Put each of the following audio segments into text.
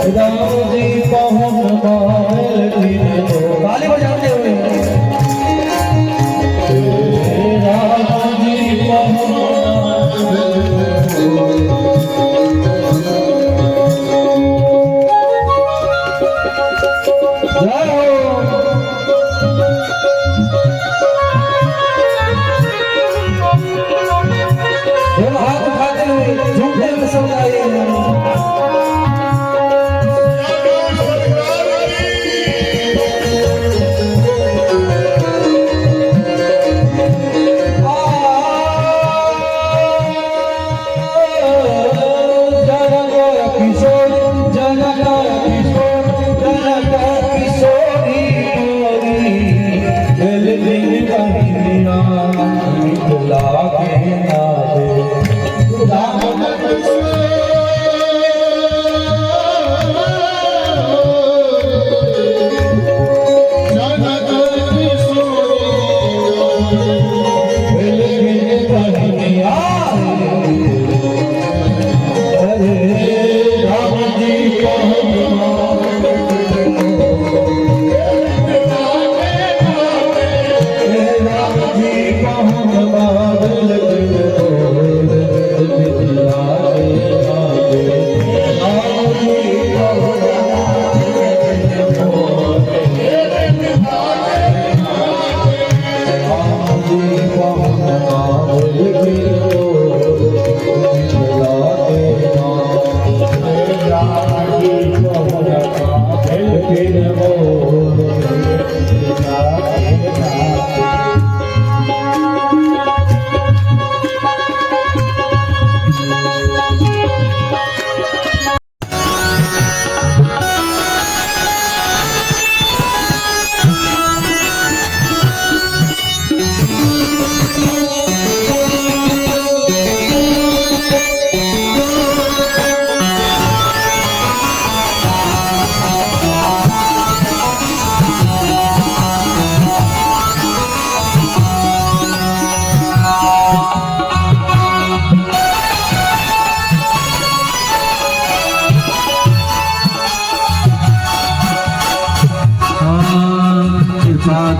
राम जी पहुँच पाए ताली बजाते हुए राम जी जय हो हाथ उठाते हुए झूमते हुए सब जाइए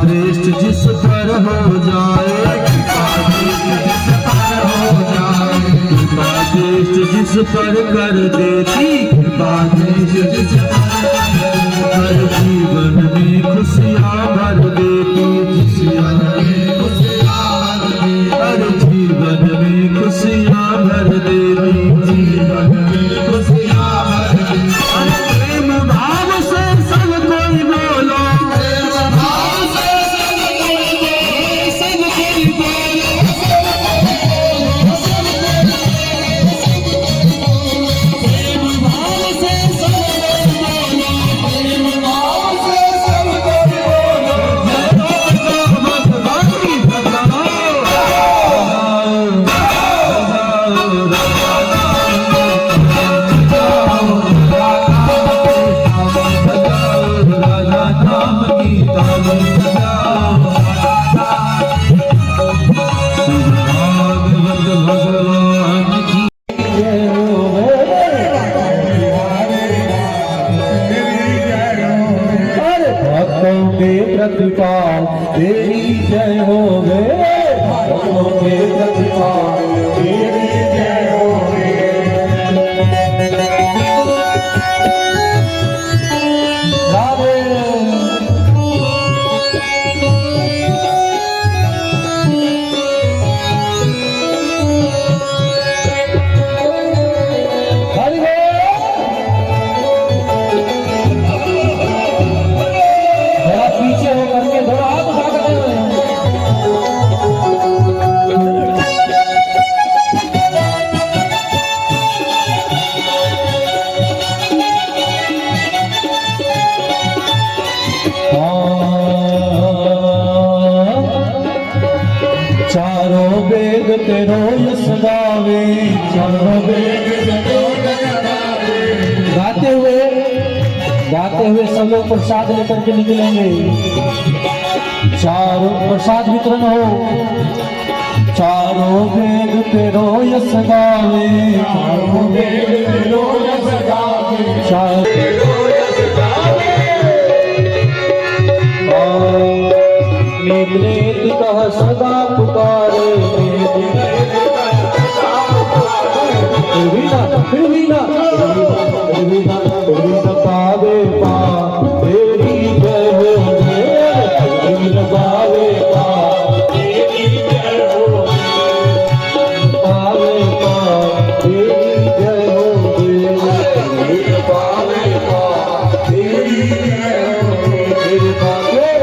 दृष्टि जिस पर हो जाए दृष्टि जिस पर कर देती जिस पर जीवन में खुशियाँ भर देती हर जीवन में खुशियाँ भर देती प्रेम भाव से सब कोई बोलो प्रतिपाल तेरी जय हो गे भक्तों के प्रतिपाल तेरी जय हो गे राधे चारों वेद तेरो यश गावे चारों वेद गाते हुए सब लोग प्रसाद लेकर के निकलेंगे। चारों प्रसाद वितरण हो। चारों वेद तेरो यश गावे चारों वेद तेरो यश गावे पावे पा तेरी जय हो पावे पा तेरी जय हो पावे पा तेरी जय हो पावे पा तेरी जय हो तेरे पावे